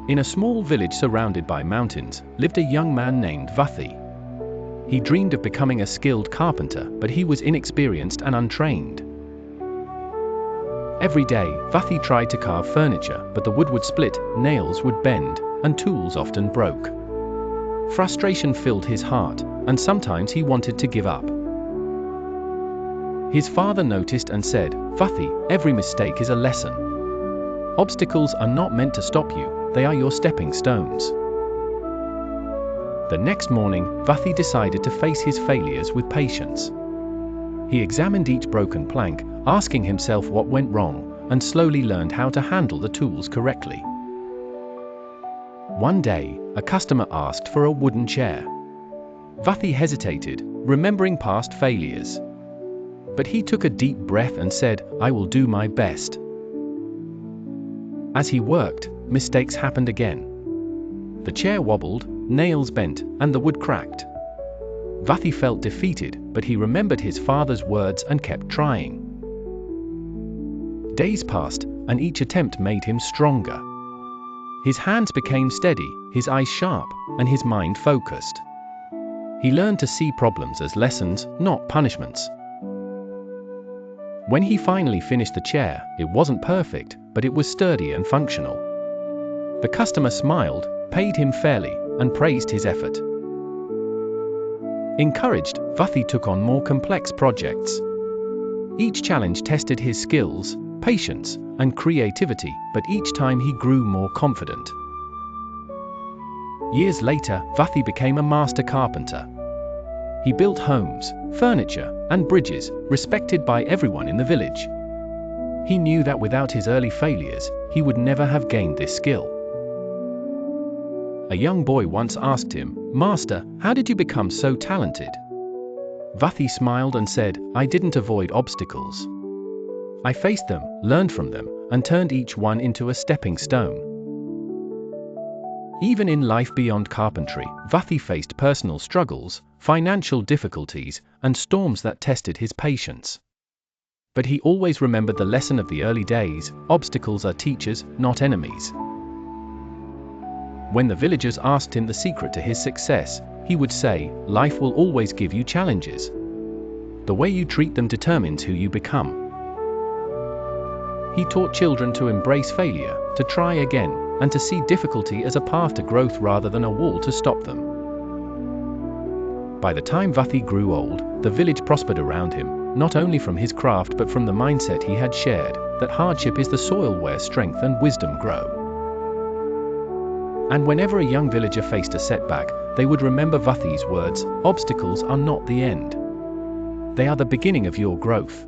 In a small village surrounded by mountains, lived a young man named Vuthy. He dreamed of becoming a skilled carpenter, but he was inexperienced and untrained. Every day, Vuthy tried to carve furniture, but the wood would split, nails would bend, and tools often broke. Frustration filled his heart, and sometimes he wanted to give up. His father noticed and said, "Vuthy, every mistake is a lesson. Obstacles are not meant to stop you, they are your stepping stones." The next morning, Vuthy decided to face his failures with patience. He examined each broken plank, asking himself what went wrong, and slowly learned how to handle the tools correctly. One day, a customer asked for a wooden chair. Vuthy hesitated, remembering past failures. But he took a deep breath and said, "I will do my best." As he worked, mistakes happened again. The chair wobbled, nails bent, and the wood cracked. Vuthy felt defeated, but he remembered his father's words and kept trying. Days passed, and each attempt made him stronger. His hands became steady, his eyes sharp, and his mind focused. He learned to see problems as lessons, not punishments. When he finally finished the chair, it wasn't perfect, but it was sturdy and functional. The customer smiled, paid him fairly, and praised his effort. Encouraged, Vuthy took on more complex projects. Each challenge tested his skills, patience, and creativity, but each time he grew more confident. Years later, Vuthy became a master carpenter. He built homes, furniture, and bridges, respected by everyone in the village. He knew that without his early failures, he would never have gained this skill. A young boy once asked him, "Master, how did you become so talented?" Vuthy smiled and said, "I didn't avoid obstacles. I faced them, learned from them, and turned each one into a stepping stone." Even in life beyond carpentry, Vuthy faced personal struggles, financial difficulties, and storms that tested his patience. But he always remembered the lesson of the early days: obstacles are teachers, not enemies. When the villagers asked him the secret to his success, he would say, "Life will always give you challenges. The way you treat them determines who you become." He taught children to embrace failure, to try again, and to see difficulty as a path to growth rather than a wall to stop them. By the time Vuthy grew old, the village prospered around him, not only from his craft but from the mindset he had shared, that hardship is the soil where strength and wisdom grow. And whenever a young villager faced a setback, they would remember Vuthy's words: "Obstacles are not the end. They are the beginning of your growth."